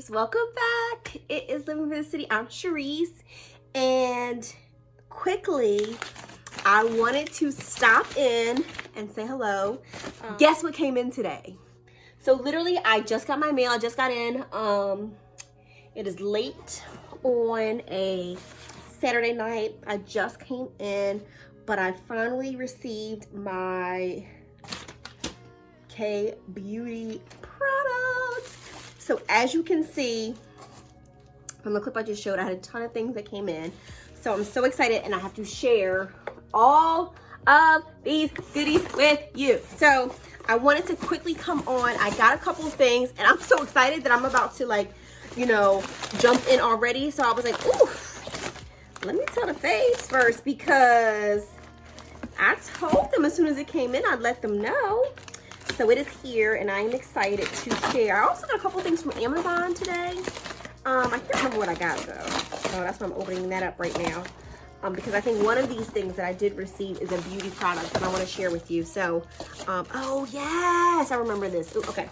loves, welcome back. It is Living for the City. I'm Cherise, and quickly I wanted to stop in and say hello. Guess what came in today? So literally I just got my mail. I just got in. It is late on a Saturday night. I just came in, but I finally received my K-Beauty product. So as you can see from the clip I just showed, I had a ton of things that came in. So I'm so excited, and I have to share all of these goodies with you. So I wanted to quickly come on. I got a couple of things, and I'm so excited that I'm about to, like, you know, jump in already. So I was like, ooh, let me tell the face first, because I told them as soon as it came in, I'd let them know. So it is here, and I am excited to share. I also got a couple things from Amazon today. I can't remember what I got though. So that's why I'm opening that up right now. Because I think one of these things that I did receive is a beauty product that I want to share with you. So, oh yes, I remember this. Ooh, okay.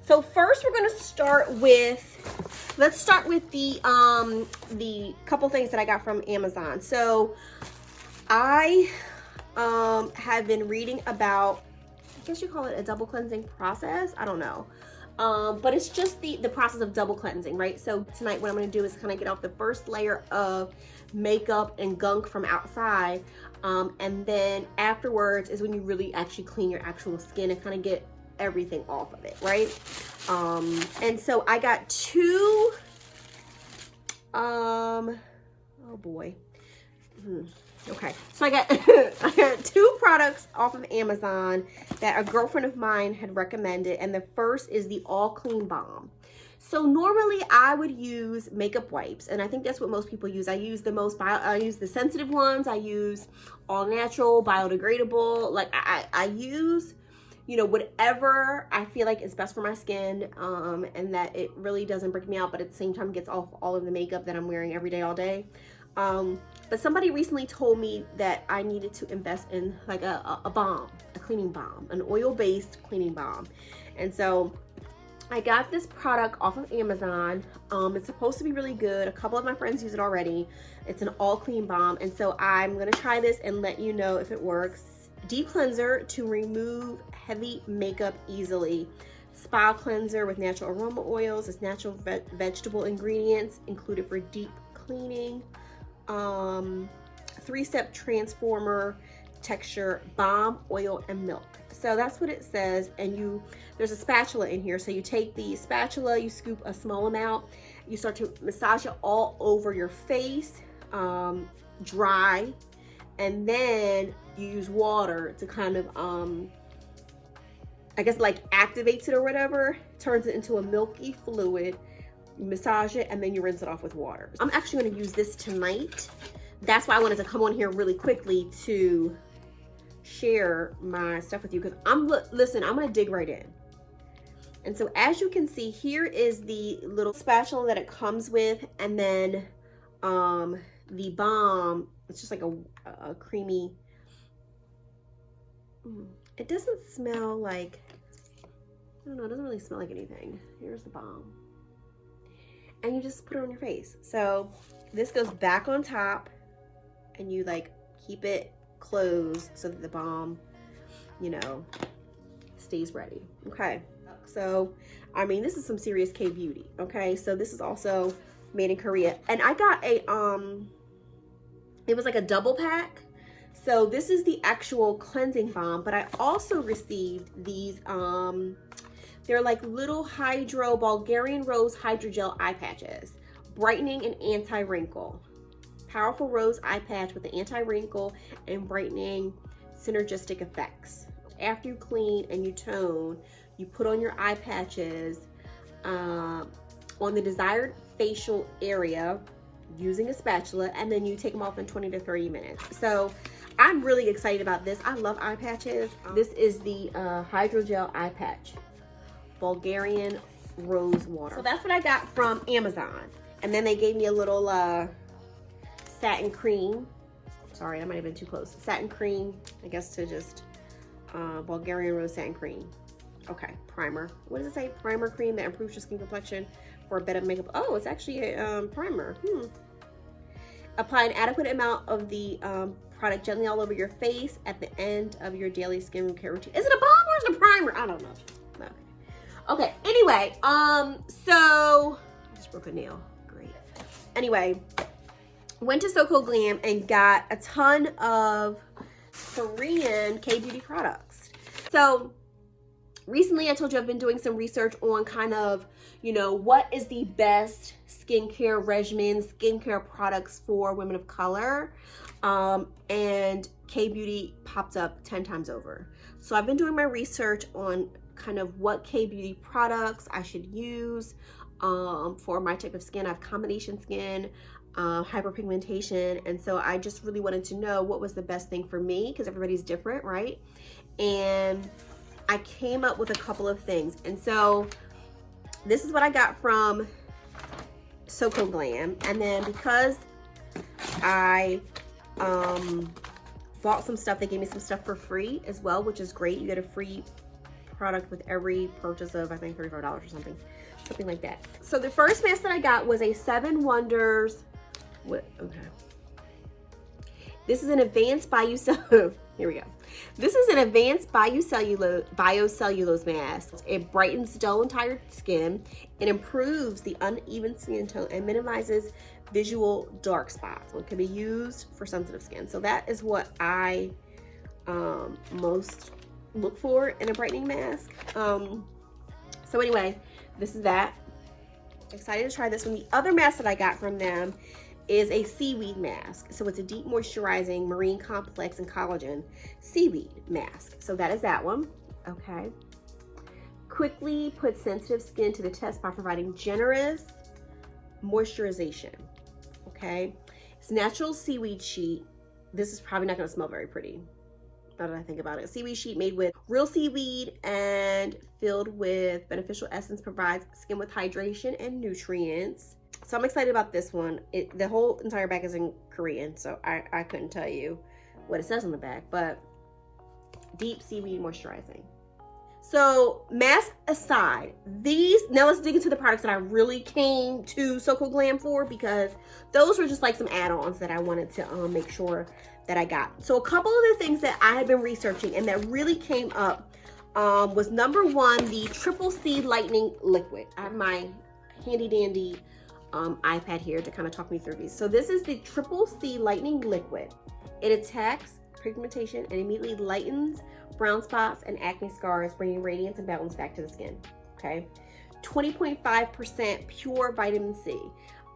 So first we're going to start with, let's start with the couple things that I got from Amazon. So I have been reading about, I guess you call it a double cleansing process. I don't know. But it's just the process of double cleansing, right? So tonight what I'm going to do is kind of get off the first layer of makeup and gunk from outside. And then afterwards is when you really actually clean your actual skin and kind of get everything off of it, right? And so I got two, oh boy. Okay, so I got I got two products off of Amazon that a girlfriend of mine had recommended, and the first is the Clean Balm. So normally I would use makeup wipes, and I think that's what most people use. I use the sensitive ones. I use all natural, biodegradable. Like I use, you know, whatever I feel like is best for my skin, and that it really doesn't break me out, but at the same time gets off all of the makeup that I'm wearing every day, all day. But somebody recently told me that I needed to invest in like a balm, a cleaning balm, an oil-based cleaning balm. And so I got this product off of Amazon. It's supposed to be really good. A couple of my friends use it already. It's an all clean balm. And so I'm going to try this and let you know if it works. Deep cleanser to remove heavy makeup easily. Spa cleanser with natural aroma oils. It's natural vegetable ingredients included for deep cleaning. 3-step transformer texture, balm, oil, and milk. So that's what it says. And there's a spatula in here. So you take the spatula, you scoop a small amount, you start to massage it all over your face, dry, and then you use water to kind of, I guess like activates it or whatever, turns it into a milky fluid. You massage it, and then you rinse it off with water. I'm actually going to use this tonight. That's why I wanted to come on here really quickly to share my stuff with you, because listen, I'm going to dig right in. And so as you can see, here is the little spatula that it comes with, and then the balm. It's just like a creamy, it doesn't smell like, I don't know, it doesn't really smell like anything. Here's the balm. And you just put it on your face. So this goes back on top, and you like keep it closed so that the balm, you know, stays ready. Okay. So, I mean, this is some serious K-Beauty. Okay. So this is also made in Korea. And I got a, it was like a double pack. So this is the actual cleansing balm, but I also received these, they're like little Bulgarian Rose Hydrogel eye patches. Brightening and anti-wrinkle. Powerful rose eye patch with the anti-wrinkle and brightening synergistic effects. After you clean and you tone, you put on your eye patches on the desired facial area using a spatula, and then you take them off in 20 to 30 minutes. So I'm really excited about this. I love eye patches. This is the Hydrogel eye patch. Bulgarian Rose Water. So that's what I got from Amazon. And then they gave me a little Satin Cream. Sorry, that might have been too close. Satin Cream, I guess, to just Bulgarian Rose Satin Cream. Okay, primer. What does it say? Primer cream that improves your skin complexion for a better makeup. Oh, it's actually a primer. Apply an adequate amount of the product gently all over your face at the end of your daily skincare routine. Is it a balm or is it a primer? I don't know. Okay. Anyway, so I just broke a nail. Great. Anyway, went to So Cold Glam and got a ton of Korean K-beauty products. So recently I told you I've been doing some research on kind of, you know, what is the best skincare regimens, skincare products for women of color. And K-beauty popped up 10 times over. So I've been doing my research on kind of what K-beauty products I should use for my type of skin. I have combination skin, hyperpigmentation, and so I just really wanted to know what was the best thing for me, because everybody's different, right? And I came up with a couple of things, and so this is what I got from So Cold Glam. And then because I bought some stuff, they gave me some stuff for free as well, which is great. You get a free product with every purchase of, I think, $35 or something like that. So the first mask that I got was a 7 Wonders. This is an advanced biocellulose. Here we go. This is an advanced biocellulose mask. It brightens dull and tired skin. It improves the uneven skin tone and minimizes visual dark spots. It can be used for sensitive skin. So that is what I most look for in a brightening mask. So anyway, this is that. Excited to try this one. The other mask that I got from them is a Seaweed mask. So it's a deep moisturizing marine complex and collagen seaweed mask. So that is that one. Okay. Quickly put sensitive skin to the test by providing generous moisturization. Okay. It's natural seaweed sheet. This is probably not going to smell very pretty, now that I think about it. Seaweed sheet made with real seaweed and filled with beneficial essence, provides skin with hydration and nutrients. So I'm excited about this one. The whole entire back is in Korean, so I couldn't tell you what it says on the back, but deep seaweed moisturizing. So mask aside, now let's dig into the products that I really came to So Cold Glam for, because those were just like some add-ons that I wanted to make sure that I got. So a couple of the things that I had been researching and that really came up was number one, the Triple C Lightening Liquid. I have my handy dandy iPad here to kind of talk me through these. So this is the Triple C Lightening Liquid. It attacks pigmentation and immediately lightens brown spots and acne scars, bringing radiance and balance back to the skin. Okay, 20.5% pure vitamin C.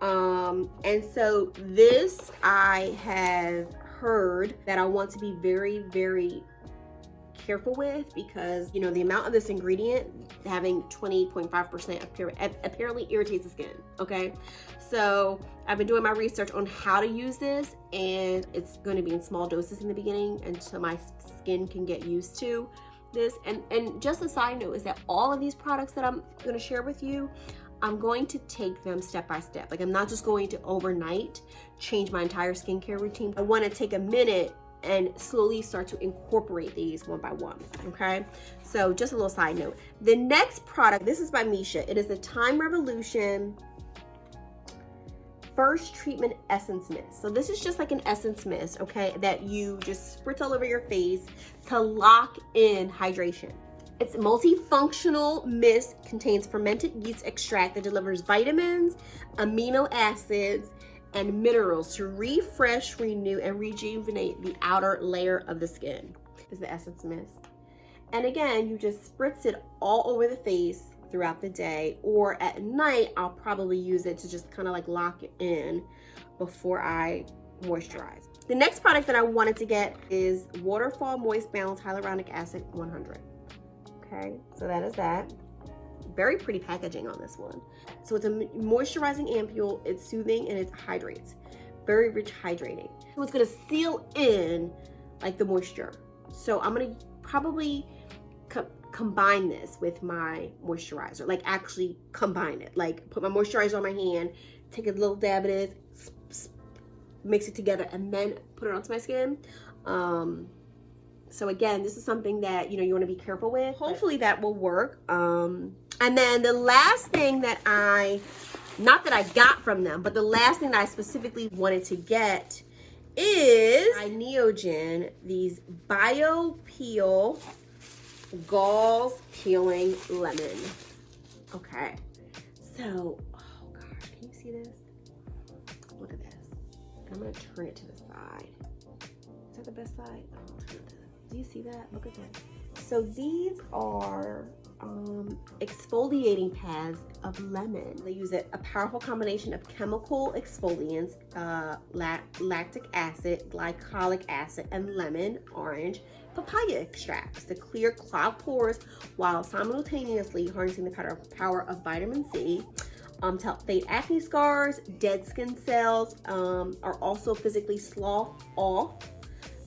And so this I have heard that I want to be very, very careful with, because you know the amount of this ingredient having 20.5% apparently irritates the skin. Okay, so I've been doing my research on how to use this, and it's going to be in small doses in the beginning until my skin can get used to this. And just a side note is that all of these products that I'm going to share with you, I'm going to take them step by step. Like, I'm not just going to overnight change my entire skincare routine. I want to take a minute and slowly start to incorporate these one by one. Okay, so just a little side note. The next product, this is by Misha. It is the Time Revolution First Treatment Essence Mist. So this is just like an essence mist, okay, that you just spritz all over your face to lock in hydration. It's a multifunctional mist, contains fermented yeast extract that delivers vitamins, amino acids, and minerals to refresh, renew, and rejuvenate the outer layer of the skin. This is the essence mist. And again, you just spritz it all over the face throughout the day, or at night, I'll probably use it to just kind of like lock it in before I moisturize. The next product that I wanted to get is Waterfall Moist Balance Hyaluronic Acid 100. Okay, so that is that. Very pretty packaging on this one. So it's a moisturizing ampule, it's soothing, and it hydrates. Very rich hydrating. So it's gonna seal in like the moisture. So I'm gonna probably combine this with my moisturizer, like actually combine it. Like put my moisturizer on my hand, take a little dab of it, mix it together, and then put it onto my skin. So again, this is something that, you know, you want to be careful with. Hopefully that will work. And then the last thing that I not that I got from them, but the last thing that I specifically wanted to get is by Neogen, these Bio Peel Gauze Peeling Lemon. Okay, so, oh gosh, can you see this? Look at this. I'm gonna turn it to the side. Is that the best side? Oh, do you see that? Look at that. So these are exfoliating pads of lemon. They use a powerful combination of chemical exfoliants, lactic acid, glycolic acid, and lemon, orange, papaya extracts to clear clogged pores while simultaneously harnessing the power of vitamin C. To help fade acne scars, dead skin cells are also physically sloughed off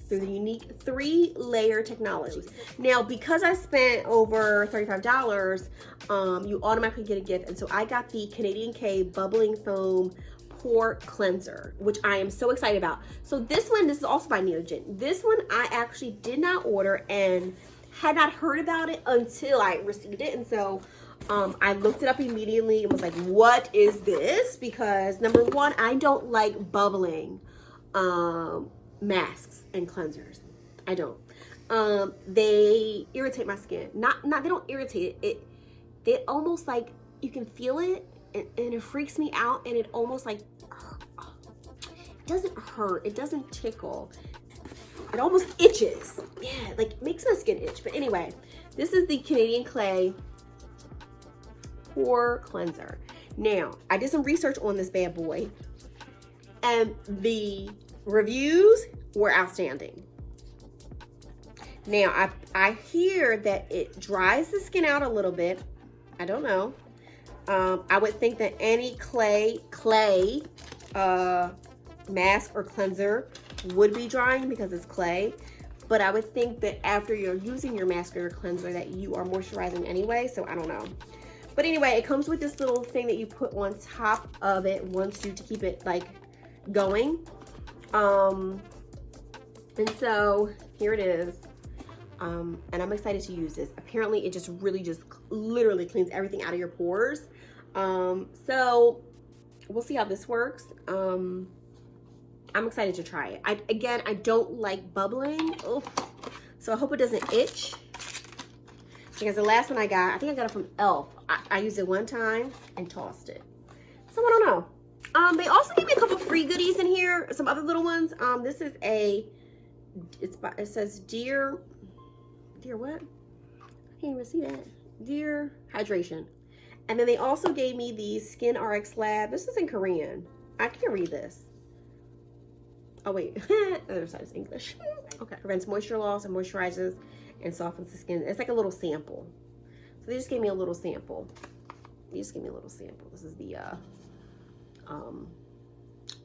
through the unique 3-layer technology. Now, because I spent over $35, you automatically get a gift. And so I got the Canadian K Bubbling Foam Pore Cleanser, which I am so excited about. So this is also by Neogen. This one I actually did not order and had not heard about it until I received it. And so I looked it up immediately and was like, what is this? Because number one, I don't like bubbling masks and cleansers. I don't. They irritate my skin. They don't irritate it. They almost like, you can feel it and it freaks me out, and it almost like, it doesn't hurt. It doesn't tickle. It almost itches. Yeah, like makes my skin itch. But anyway, this is the Canadian Clay Pore Cleanser. Now, I did some research on this bad boy, and the reviews were outstanding. Now, I hear that it dries the skin out a little bit. I don't know. I would think that any clay mask or cleanser would be drying because it's clay. But I would think that after you're using your mask or your cleanser that you are moisturizing anyway, so I don't know. But anyway, it comes with this little thing that you put on top of it once to keep it like going. And so here it is. And I'm excited to use this. Apparently it just literally cleans everything out of your pores. So we'll see how this works. I'm excited to try it. I don't like bubbling. Ugh. So I hope it doesn't itch. Because the last one I got, I think I got it from e.l.f. I used it one time and tossed it. So I don't know. They also gave me a couple free goodies in here, some other little ones. This is it says Dear what? I can't even see that. Dear Hydration. And then they also gave me the Skin RX Lab. This is in Korean. I can't read this. Oh wait, the other side is English. Okay. Prevents moisture loss and moisturizes and softens the skin. It's like a little sample. So they just gave me a little sample. This is the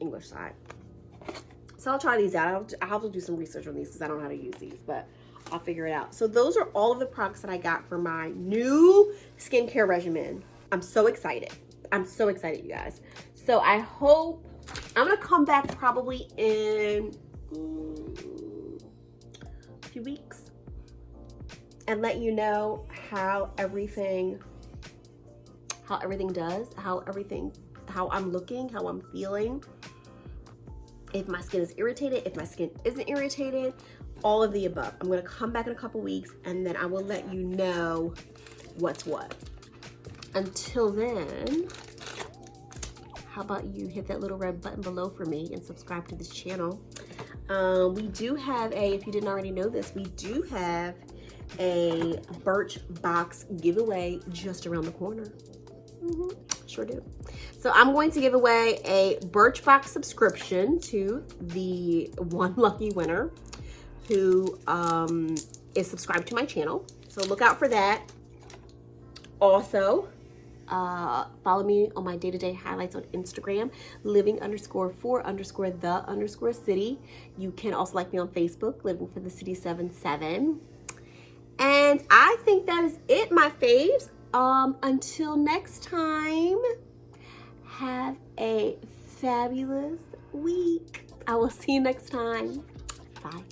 English side. So I'll try these out. I'll have to do some research on these because I don't know how to use these, but I'll figure it out. So those are all of the products that I got for my new skincare regimen. I'm so excited. I'm so excited, you guys. So I hope, I'm gonna come back probably in a few weeks and let you know how everything does, how I'm looking, how I'm feeling, if my skin is irritated, if my skin isn't irritated, all of the above. I'm gonna come back in a couple weeks and then I will let you know what's what. Until then, how about you hit that little red button below for me and subscribe to this channel. We do have if you didn't already know this, we do have a Birchbox giveaway just around the corner. Sure do. So I'm going to give away a Birchbox subscription to the one lucky winner who is subscribed to my channel. So look out for that. Also, follow me on my day-to-day highlights on Instagram, living_for_the_city. You can also like me on Facebook, Living for the City 77. And I think that is it, my faves. Until next time, have a fabulous week. I will see you next time. Bye.